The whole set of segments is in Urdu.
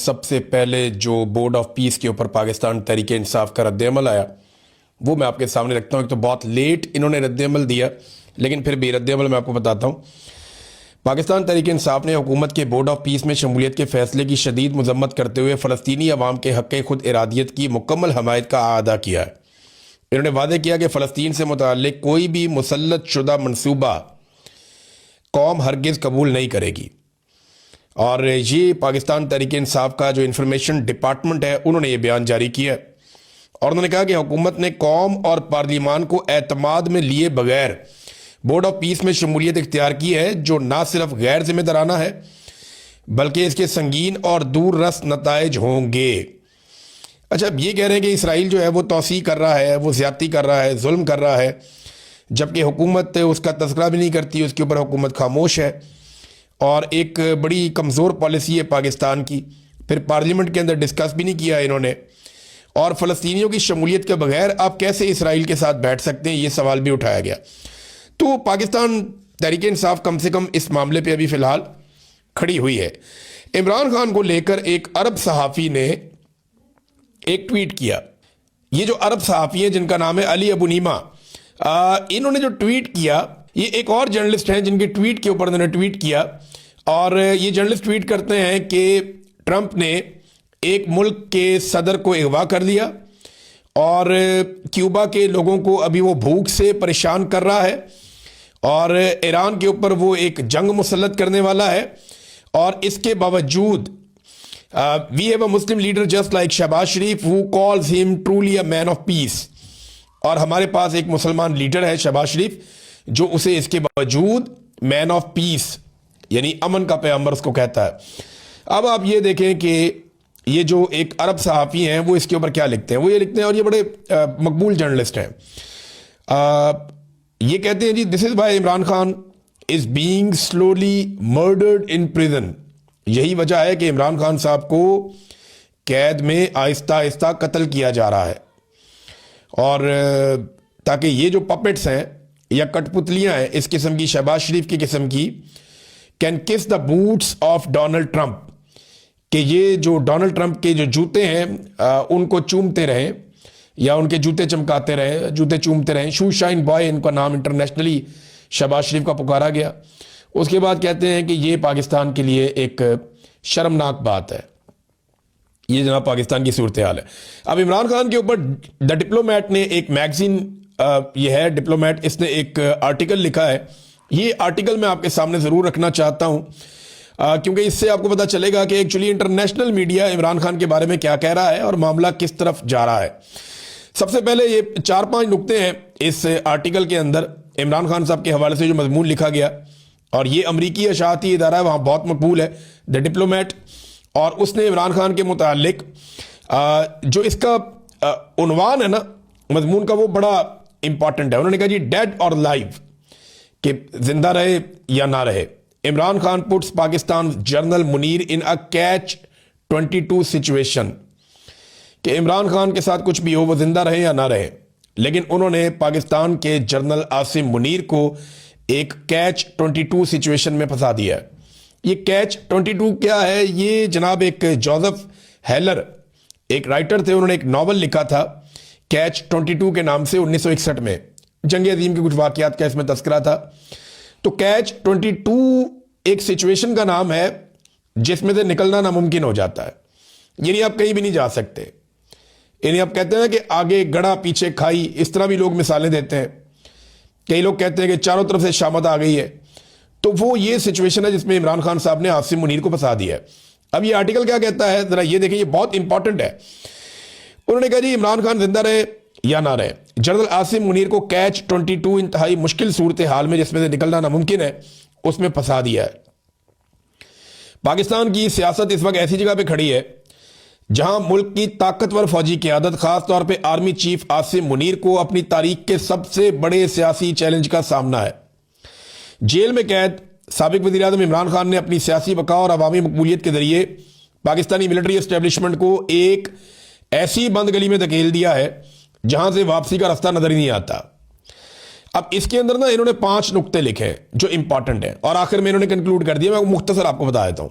سب سے پہلے جو بورڈ آف پیس کے اوپر پاکستان تحریک انصاف کا رد عمل آیا وہ میں آپ کے سامنے رکھتا ہوں. ایک تو بہت لیٹ انہوں نے رد عمل دیا، لیکن پھر بھی رد عمل میں آپ کو بتاتا ہوں. پاکستان تحریک انصاف نے حکومت کے بورڈ آف پیس میں شمولیت کے فیصلے کی شدید مذمت کرتے ہوئے فلسطینی عوام کے حق خود ارادیت کی مکمل حمایت کا اعادہ کیا ہے. انہوں نے وعدے کیا کہ فلسطین سے متعلق کوئی بھی مسلط شدہ منصوبہ قوم ہرگز قبول نہیں کرے گی. اور یہ پاکستان تحریک انصاف کا جو انفارمیشن ڈپارٹمنٹ ہے انہوں نے یہ بیان جاری کیا اور انہوں نے کہا کہ حکومت نے قوم اور پارلیمان کو اعتماد میں لیے بغیر بورڈ آف پیس میں شمولیت اختیار کی ہے، جو نہ صرف غیر ذمہ دارانہ ہے بلکہ اس کے سنگین اور دور رس نتائج ہوں گے. اچھا، اب یہ کہہ رہے ہیں کہ اسرائیل جو ہے وہ توسیع کر رہا ہے، وہ زیادتی کر رہا ہے، ظلم کر رہا ہے، جبکہ حکومت اس کا تذکرہ بھی نہیں کرتی، اس کے اوپر حکومت خاموش ہے اور ایک بڑی کمزور پالیسی ہے پاکستان کی. پھر پارلیمنٹ کے اندر ڈسکس بھی نہیں کیا انہوں نے، اور فلسطینیوں کی شمولیت کے بغیر آپ کیسے اسرائیل کے ساتھ بیٹھ سکتے ہیں، یہ سوال بھی اٹھایا گیا. تو پاکستان تحریک انصاف کم سے کم اس معاملے پہ ابھی فی الحال کھڑی ہوئی ہے. عمران خان کو لے کر ایک عرب صحافی نے ایک ٹویٹ کیا. یہ جو عرب صحافی ہیں جن کا نام ہے علی ابو نیما، انہوں نے جو ٹویٹ کیا، یہ ایک اور جرنلسٹ ہیں جن کے ٹویٹ کے اوپر انہوں نے ٹویٹ کیا، اور یہ جرنلسٹ ٹویٹ کرتے ہیں کہ ٹرمپ نے ایک ملک کے صدر کو اغوا کر لیا اور کیوبا کے لوگوں کو ابھی وہ بھوک سے پریشان کر رہا ہے، اور ایران کے اوپر وہ ایک جنگ مسلط کرنے والا ہے، اور اس کے باوجود we have a Muslim leader just like Shahbaz Sharif who calls him truly a man of peace. اور ہمارے پاس ایک مسلمان لیڈر ہے شہباز شریف جو اسے اس کے باوجود مین آف پیس یعنی امن کا پیغمبر اس کو کہتا ہے. اب آپ یہ دیکھیں کہ یہ جو ایک عرب صحافی ہیں وہ اس کے اوپر کیا لکھتے ہیں. وہ یہ لکھتے ہیں، اور یہ بڑے مقبول جرنلسٹ ہیں، یہ کہتے ہیں جی this is why Imran Khan is being slowly murdered in prison. یہی وجہ ہے کہ عمران خان صاحب کو قید میں آہستہ آہستہ قتل کیا جا رہا ہے، اور تاکہ یہ جو پپٹس ہیں یا کٹ پتلیاں ہیں اس قسم کی، شہباز شریف کی قسم کی، کین کس دا بوٹس آف ڈونلڈ ٹرمپ، کہ یہ جو ڈونلڈ ٹرمپ کے جو جوتے ہیں ان کو چومتے رہیں یا ان کے جوتے چمکاتے رہیں، جوتے چومتے رہیں. شو شائن بوائے ان کا نام انٹرنیشنلی شہباز شریف کا پکارا گیا. اس کے بعد کہتے ہیں کہ یہ پاکستان کے لیے ایک شرمناک بات ہے. یہ جناب پاکستان کی صورتحال ہے. اب عمران خان کے اوپر دا ڈپلومیٹ نے ایک میگزین، یہ ہے ڈپلومیٹ، اس نے ایک آرٹیکل لکھا ہے. یہ آرٹیکل میں آپ کے سامنے ضرور رکھنا چاہتا ہوں کیونکہ اس سے آپ کو پتہ چلے گا کہ actually international media Imran Khan کے بارے میں کیا کہہ رہا ہے اور معاملہ کس طرف جا رہا ہے. سب سے پہلے یہ 4-5 نقطے ہیں اس آرٹیکل کے اندر عمران خان صاحب کے حوالے سے جو مضمون لکھا گیا، اور یہ امریکی اشاعتی ادارہ ہے، وہاں بہت مقبول ہے دا ڈپلومیٹ، اور اس نے عمران خان کے متعلق جو اس کا عنوان ہے نا مضمون کا، وہ بڑا امپورٹنٹ ہے. انہوں نے کہا جی ڈیڈ اور لائیو، کہ زندہ رہے یا نہ رہے. Imran Khan puts Pakistan general Munir in a catch 22 situation, کہ عمران خان کے ساتھ کچھ بھی ہو، وہ زندہ رہے یا نہ رہے، لیکن انہوں نے پاکستان کے جنرل عاصم منیر کو ایک کیچ 22 سچویشن میں پھنسا دیا ہے. یہ کیچ 22 کیا ہے؟ یہ جناب ایک جوزف ہیلر ایک رائٹر تھے، انہوں نے ایک ناول لکھا تھا کیچ 22 کے نام سے 1961 میں. جنگ عظیم کے کچھ واقعات کا اس میں تذکرہ تھا. تو کیچ 22 ایک سچویشن کا نام ہے جس میں سے نکلنا ناممکن ہو جاتا ہے، یعنی آپ کہیں بھی نہیں جا سکتے. یعنی آپ کہتے ہیں کہ آگے گڑا پیچھے کھائی، اس طرح بھی لوگ مثالیں دیتے ہیں. کئی لوگ کہتے ہیں کہ چاروں طرف سے شامت آ گئی ہے. تو وہ یہ سچویشن ہے جس میں عمران خان صاحب نے عاصم منیر کو پھنسا دیا ہے. اب یہ آرٹیکل کیا کہتا ہے ذرا یہ دیکھیں، یہ بہت امپورٹنٹ ہے. انہوں نے کہا جی عمران خان زندہ رہے یا نہ رہے، جنرل عاصم منیر کو کیچ 22 انتہائی مشکل صورتحال میں جس میں سے نکلنا ناممکن ہے اس میں پھنسا دیا ہے. پاکستان کی سیاست اس وقت ایسی جگہ پہ کھڑی ہے جہاں ملک کی طاقتور فوجی قیادت، خاص طور پہ آرمی چیف عاصم منیر کو اپنی تاریخ کے سب سے بڑے سیاسی چیلنج کا سامنا ہے. جیل میں قید سابق وزیر اعظم عمران خان نے اپنی سیاسی بقا اور عوامی مقبولیت کے ذریعے پاکستانی ملٹری اسٹیبلشمنٹ کو ایک ایسی بند گلی میں دھکیل دیا ہے جہاں سے واپسی کا راستہ نظر ہی نہیں آتا. اب اس کے اندر نا انہوں نے 5 نقطے لکھے ہیں جو امپورٹنٹ ہیں، اور آخر میں انہوں نے کنکلوڈ کر دیا. میں مختصر آپ کو بتا دیتا ہوں.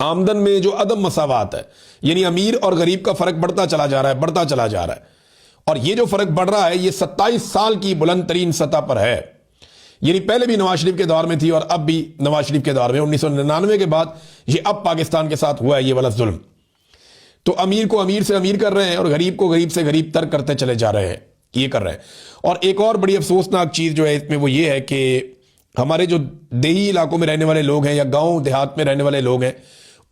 آمدن میں جو عدم مساوات ہے، یعنی امیر اور غریب کا فرق بڑھتا چلا جا رہا ہے، اور یہ جو فرق بڑھ رہا ہے یہ 27 سال کی بلند ترین سطح پر ہے. یعنی پہلے بھی نواز شریف کے دور میں تھی اور اب بھی نواز شریف کے دور میں، 1999 کے بعد یہ اب پاکستان کے ساتھ ہوا ہے یہ والا ظلم. تو امیر کو امیر سے امیر کر رہے ہیں اور غریب کو غریب سے غریب تر کرتے چلے جا رہے ہیں، یہ کر رہے ہیں. اور ایک اور بڑی افسوسناک چیز جو ہے اس میں وہ یہ ہے کہ ہمارے جو دیہی علاقوں میں رہنے والے لوگ ہیں یا گاؤں دیہات میں رہنے والے لوگ ہیں،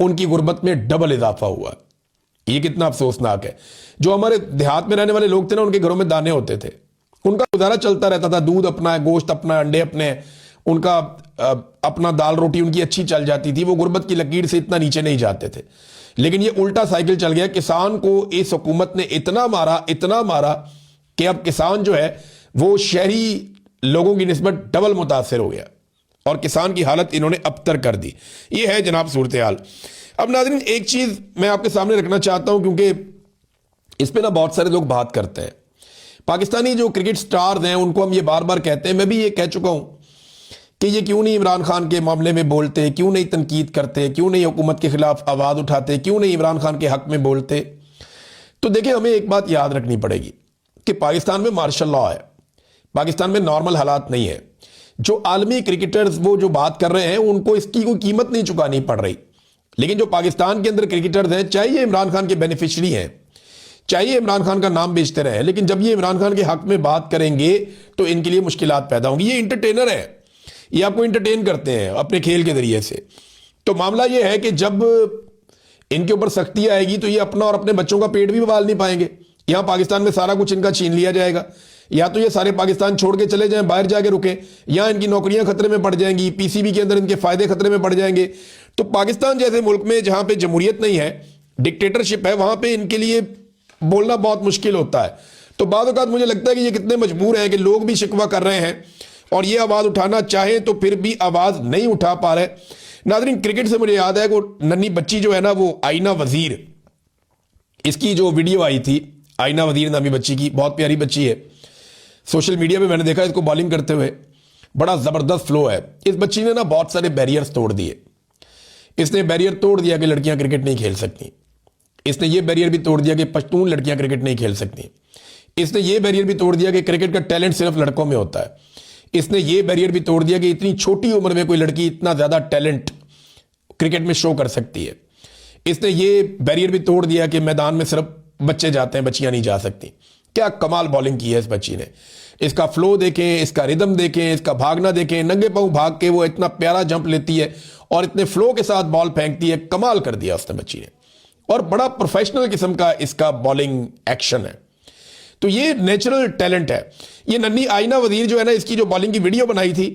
ان کی غربت میں ڈبل اضافہ ہوا ہے. یہ کتنا افسوسناک ہے. جو ہمارے دیہات میں رہنے والے لوگ تھے نا، ان کے گھروں میں دانے ہوتے تھے، ان کا گزارا چلتا رہتا تھا، دودھ اپنا ہے، گوشت اپنا ہے، انڈے اپنے ہیں، ان کا اپنا دال روٹی ان کی اچھی چل جاتی تھی، وہ غربت کی لکیر سے اتنا نیچے نہیں جاتے تھے. لیکن یہ الٹا سائیکل چل گیا. کسان کو اس حکومت نے اتنا مارا کہ اب کسان جو ہے وہ شہری لوگوں کی نسبت ڈبل متاثر ہو گیا اور کسان کی حالت انہوں نے ابتر کر دی. یہ ہے جناب صورتحال. اب ناظرین ایک چیز میں آپ کے سامنے رکھنا چاہتا ہوں، کیونکہ اس پہ نا بہت سارے لوگ بات کرتے ہیں. پاکستانی جو کرکٹ سٹارز ہیں ان کو ہم یہ بار بار کہتے ہیں، میں بھی یہ کہہ چکا ہوں کہ یہ کیوں نہیں عمران خان کے معاملے میں بولتے، کیوں نہیں تنقید کرتے، کیوں نہیں حکومت کے خلاف آواز اٹھاتے، کیوں نہیں عمران خان کے حق میں بولتے. تو دیکھیں ہمیں ایک بات یاد رکھنی پڑے گی کہ پاکستان میں مارشل لاء ہے، پاکستان میں نارمل حالات نہیں ہے. جو عالمی کرکٹرز وہ جو بات کر رہے ہیں ان کو اس کی کوئی قیمت نہیں چکانی پڑ رہی. لیکن جو پاکستان کے اندر کرکٹرز ہیں، چاہے یہ عمران خان کے بینیفیشری ہیں، چاہیے عمران خان کا نام بیچتے رہے، لیکن جب یہ عمران خان کے حق میں بات کریں گے تو ان کے لیے مشکلات پیدا ہوں گی. یہ انٹرٹینر ہے، یہ آپ کو انٹرٹین کرتے ہیں اپنے کھیل کے ذریعے سے. تو معاملہ یہ ہے کہ جب ان کے اوپر سختی آئے گی تو یہ اپنا اور اپنے بچوں کا پیٹ بھی پال نہیں پائیں گے. یہاں پاکستان میں سارا کچھ ان کا چھین لیا جائے گا، یا تو یہ سارے پاکستان چھوڑ کے چلے جائیں، باہر جا کے رکیں، یا ان کی نوکریاں خطرے میں پڑ جائیں گی، پی سی بی کے اندر ان کے فائدے خطرے میں پڑ جائیں گے. تو پاکستان جیسے ملک میں جہاں پہ جمہوریت نہیں ہے، ڈکٹیٹرشپ ہے، وہاں پہ ان کے لیے بولنا بہت مشکل ہوتا ہے. تو بعض اوقات مجھے لگتا ہے کہ یہ کتنے مجبور ہیں کہ لوگ بھی شکوہ کر رہے ہیں اور یہ آواز اٹھانا چاہیں تو پھر بھی آواز نہیں اٹھا پا رہے. ناظرین کرکٹ سے مجھے یاد ہے کہ ننھی بچی جو ہے نا، وہ آئینہ وزیر، اس کی جو ویڈیو آئی تھی آئینہ وزیر نامی بچی کی، بہت پیاری بچی ہے. سوشل میڈیا پہ میں نے دیکھا اس کو بالنگ کرتے ہوئے، بڑا زبردست فلو ہے. اس بچی نے نا بہت سارے بیریئرز توڑ دیے. اس نے بیریئر توڑ دیا کہ لڑکیاں کرکٹ نہیں کھیل سکتی. اس نے یہ بیریئر بھی توڑ دیا کہ پشتون لڑکیاں کرکٹ نہیں کھیل سکتی. اس نے یہ بیریئر بھی توڑ دیا کہ کرکٹ کا ٹیلنٹ صرف لڑکوں میں ہوتا ہے. اس نے یہ بیریئر بھی توڑ دیا کہ اتنی چھوٹی عمر میں کوئی لڑکی اتنا زیادہ ٹیلنٹ کرکٹ میں شو کر سکتی ہے. اس نے یہ بیریئر بھی توڑ دیا کہ میدان میں صرف بچے جاتے ہیں، بچیاں نہیں جا سکتی. کیا کمال بالنگ کی ہے اس بچی نے. اس کا فلو دیکھیں، اس کا ردم دیکھیں، اس کا بھاگنا دیکھیں، ننگے پاؤں بھاگ کے وہ اتنا پیارا جمپ لیتی ہے اور اتنے فلو کے ساتھ بال پھینکتی ہے. کمال کر دیا اس نے بچی نے، اور بڑا پروفیشنل قسم کا اس کا بالنگ ایکشن ہے. تو یہ نیچرل ٹیلنٹ ہے. یہ ننھی آئینہ وزیر جو ہے نا، اس کی جو بالنگ کی ویڈیو بنائی تھی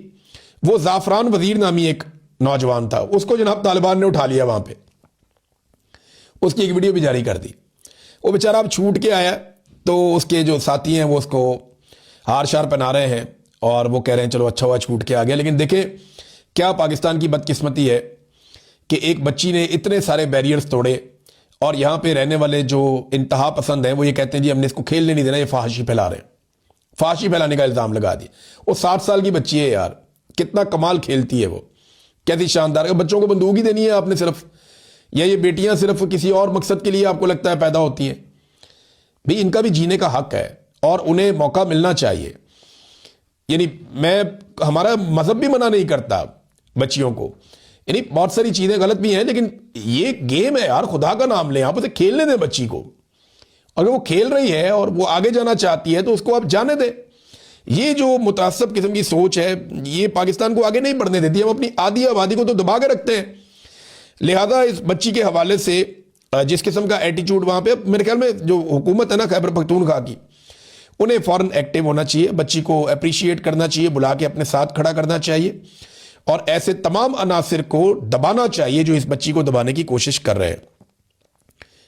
وہ زعفران وزیر نامی ایک نوجوان تھا، اس کو جناب طالبان نے اٹھا لیا وہاں پہ، اس کی ایک ویڈیو بھی جاری کر دی. وہ بیچارہ اب چھوٹ کے آیا تو اس کے جو ساتھی ہیں وہ اس کو ہار شار پہنا رہے ہیں اور وہ کہہ رہے ہیں چلو اچھا ہوا چھوٹ کے آ گیا. لیکن دیکھیں کیا پاکستان کی بدقسمتی ہے کہ ایک بچی نے اتنے سارے بیریئرز توڑے، اور یہاں پہ رہنے والے جو انتہا پسند ہیں وہ یہ کہتے ہیں جی ہم نے اس کو کھیلنے نہیں دینا، یہ فحاشی پھیلا رہے ہیں. فحاشی پھیلانے کا الزام لگا دیا. وہ 60 سال کی بچی ہے یار، کتنا کمال کھیلتی ہے وہ، کیسی شاندار ہے. بچوں کو بندوق ہی دینی ہے آپ نے صرف، یا یہ بیٹیاں صرف کسی اور مقصد کے لیے آپ کو لگتا ہے پیدا ہوتی ہیں؟ بھی ان کا بھی جینے کا حق ہے اور انہیں موقع ملنا چاہیے. یعنی ہمارا مذہب بھی منع نہیں کرتا بچیوں کو، یعنی بہت ساری چیزیں غلط بھی ہیں، لیکن یہ گیم ہے یار، خدا کا نام لیں، آپ اسے کھیلنے دیں بچی کو. اگر وہ کھیل رہی ہے اور وہ آگے جانا چاہتی ہے تو اس کو آپ جانے دیں. یہ جو متعصب قسم کی سوچ ہے یہ پاکستان کو آگے نہیں بڑھنے دیتی. ہم اپنی آدھی آبادی کو تو دبا کے رکھتے ہیں. لہذا اس بچی کے حوالے سے جس قسم کا ایٹیچیوڈ وہاں پہ، میرے خیال میں جو حکومت ہے نا خیبر پختونخوا کی، انہیں فوراً ایکٹیو ہونا چاہیے، بچی کو اپریشیٹ کرنا چاہیے، بلا کے اپنے ساتھ کھڑا کرنا چاہیے، اور ایسے تمام عناصر کو دبانا چاہیے جو اس بچی کو دبانے کی کوشش کر رہے ہیں.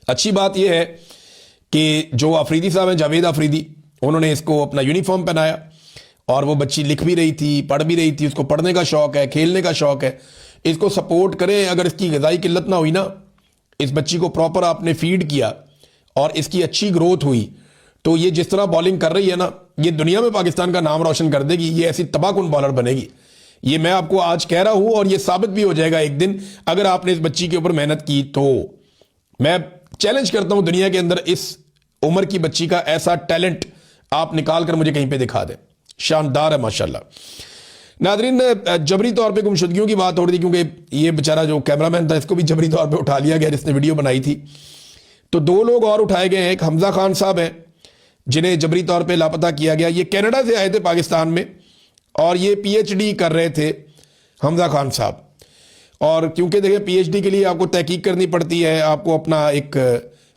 اچھی بات یہ ہے کہ جو آفریدی صاحب ہیں، جاوید آفریدی، انہوں نے اس کو اپنا یونیفارم پہنایا اور وہ بچی لکھ بھی رہی تھی، پڑھ بھی رہی تھی، اس کو پڑھنے کا شوق ہے، کھیلنے کا شوق ہے. اس کو سپورٹ کریں. اگر اس کی غذائی قلت نہ ہوئی نا، اس بچی کو پراپر آپ نے فیڈ کیا اور اس کی اچھی گروتھ ہوئی تو یہ جس طرح بالنگ کر رہی ہے نا، یہ دنیا میں پاکستان کا نام روشن کر دے گی. یہ ایسی تباہ کن بالر بنے گی. یہ میں آپ کو آج کہہ رہا ہوں اور یہ ثابت بھی ہو جائے گا ایک دن اگر آپ نے اس بچی کے اوپر محنت کی تو. میں چیلنج کرتا ہوں دنیا کے اندر اس عمر کی بچی کا ایسا ٹیلنٹ آپ نکال کر مجھے کہیں پہ دکھا دیں. شاندار ہے ماشاءاللہ. ناظرین جبری طور پہ گمشدگیوں کی بات ہو رہی تھی کیونکہ یہ بیچارہ جو کیمرہ مین تھا اس کو بھی جبری طور پہ اٹھا لیا گیا جس نے ویڈیو بنائی تھی. تو دو لوگ اور اٹھائے گئے ہیں. ایک حمزہ خان صاحب ہیں جنہیں جبری طور پہ لاپتہ کیا گیا. یہ کینیڈا سے آئے تھے پاکستان میں اور یہ پی ایچ ڈی کر رہے تھے حمزہ خان صاحب. اور کیونکہ دیکھیں پی ایچ ڈی کے لیے آپ کو تحقیق کرنی پڑتی ہے, آپ کو اپنا ایک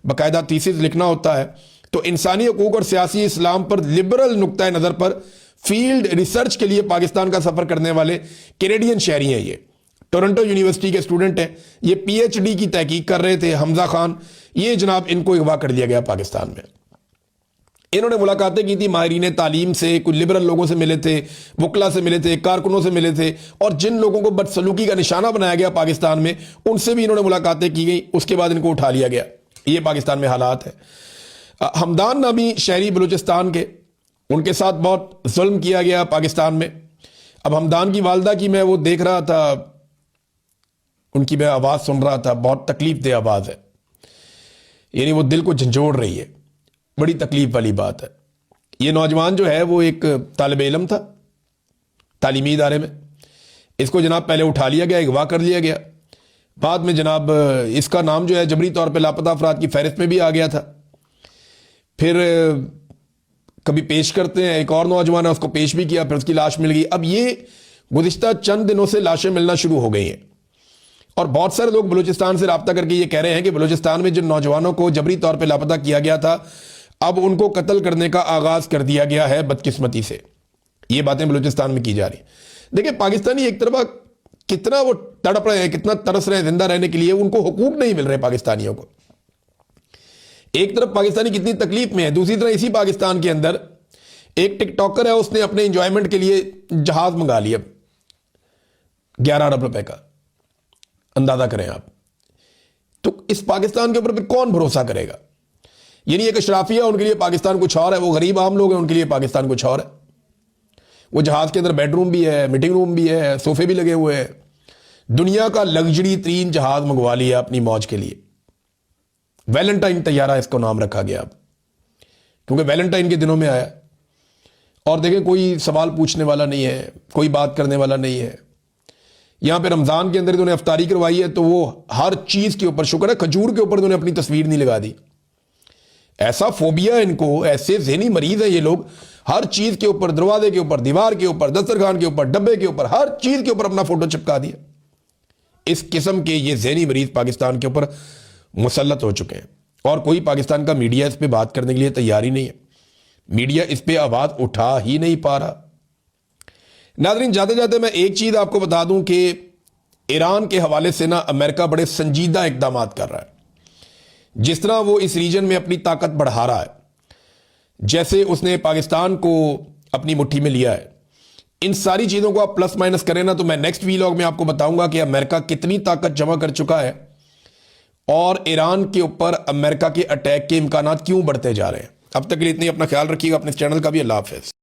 باقاعدہ تھیسس لکھنا ہوتا ہے. تو انسانی حقوق اور سیاسی اسلام پر لبرل نقطہ نظر پر فیلڈ ریسرچ کے لیے پاکستان کا سفر کرنے والے کینیڈین شہری ہیں. یہ ٹورنٹو یونیورسٹی کے اسٹوڈنٹ ہیں. یہ پی ایچ ڈی کی تحقیق کر رہے تھے حمزہ خان. یہ جناب ان کو اغوا کر لیا گیا پاکستان میں. انہوں نے ملاقاتیں کی تھی ماہرین تعلیم سے, کچھ لبرل لوگوں سے ملے تھے, وکلا سے ملے تھے, کارکنوں سے ملے تھے, اور جن لوگوں کو بدسلوکی کا نشانہ بنایا گیا پاکستان میں ان سے بھی انہوں نے ملاقاتیں کی گئی. اس کے بعد ان کو اٹھا لیا گیا. یہ پاکستان میں حالات ہے. حمدان نامی شہری بلوچستان کے, ان کے ساتھ بہت ظلم کیا گیا پاکستان میں. اب حمدان کی والدہ کی میں وہ دیکھ رہا تھا, ان کی میں آواز سن رہا تھا, بہت تکلیف دہ آواز ہے, یعنی وہ دل کو جھنجھوڑ رہی ہے. بڑی تکلیف والی بات ہے. یہ نوجوان جو ہے وہ ایک طالب علم تھا تعلیمی ادارے میں. اس کو جناب پہلے اٹھا لیا گیا, اغوا کر لیا گیا. بعد میں جناب اس کا نام جو ہے جبری طور پہ لاپتہ افراد کی فہرست میں بھی آ گیا تھا. پھر کبھی پیش کرتے ہیں, ایک اور نوجوان ہے اس کو پیش بھی کیا, پھر اس کی لاش مل گئی. اب یہ گزشتہ چند دنوں سے لاشیں ملنا شروع ہو گئی ہیں اور بہت سارے لوگ بلوچستان سے رابطہ کر کے یہ کہہ رہے ہیں کہ بلوچستان میں جن نوجوانوں کو جبری طور پہ لاپتہ کیا گیا تھا اب ان کو قتل کرنے کا آغاز کر دیا گیا ہے بدقسمتی سے. یہ باتیں بلوچستان میں کی جا رہی ہیں. دیکھیں پاکستانی ایک طرف کتنا وہ تڑپ رہے ہیں, کتنا ترس رہے ہیں زندہ رہنے کے لیے, ان کو حقوق نہیں مل رہے پاکستانیوں کو. ایک طرف پاکستانی کتنی تکلیف میں ہے, دوسری طرف اسی پاکستان کے اندر ایک ٹک ٹاکر ہے, اس نے اپنے انجوائمنٹ کے لیے جہاز منگا لیا 11 ارب روپے کا. اندازہ کریں آپ. تو اس پاکستان کے اوپر پھر کون بھروسہ کرے گا؟ یعنی ایک اشرافیہ ان کے لیے پاکستان کچھ اور ہے, وہ غریب عام لوگ ہیں ان کے لیے پاکستان کچھ اور ہے. وہ جہاز کے اندر بیڈ روم بھی ہے, میٹنگ روم بھی ہے, صوفے بھی لگے ہوئے ہیں. دنیا کا لگژری ترین جہاز منگوا لیا اپنی موج کے لیے. ویلنٹائن طیارہ اس کو نام رکھا گیا اب, کیونکہ ویلنٹائن کے دنوں میں آیا. اور دیکھیں کوئی سوال پوچھنے والا نہیں ہے, کوئی بات کرنے والا نہیں ہے. یہاں پہ رمضان کے اندر انہوں نے افطاری کروائی ہے تو وہ ہر چیز کے اوپر, شکر ہے کھجور کے اوپر انہوں نے اپنی تصویر نہیں لگا دی. ایسا فوبیا ان کو, ایسے ذہنی مریض ہیں یہ لوگ, ہر چیز کے اوپر, دروازے کے اوپر, دیوار کے اوپر, دسترخوان کے اوپر, ڈبے کے اوپر, ہر چیز کے اوپر اپنا فوٹو چپکا دیا. اس قسم کے یہ ذہنی مریض پاکستان کے اوپر مسلط ہو چکے ہیں اور کوئی پاکستان کا میڈیا اس پہ بات کرنے کے لیے تیار ہی نہیں ہے. میڈیا اس پہ آواز اٹھا ہی نہیں پا رہا. ناظرین جاتے جاتے میں ایک چیز آپ کو بتا دوں کہ ایران کے حوالے سے نا امریکہ بڑے سنجیدہ اقدامات کر رہا ہے. جس طرح وہ اس ریجن میں اپنی طاقت بڑھا رہا ہے, جیسے اس نے پاکستان کو اپنی مٹھی میں لیا ہے, ان ساری چیزوں کو آپ پلس مائنس کریں نا تو میں نیکسٹ ویلاگ میں آپ کو بتاؤں گا کہ امریکہ کتنی طاقت جمع کر چکا ہے اور ایران کے اوپر امریکہ کے اٹیک کے امکانات کیوں بڑھتے جا رہے ہیں. اب تک کے لیے اتنی, اپنا خیال رکھیے گا, اپنے چینل کا بھی. اللہ حافظ.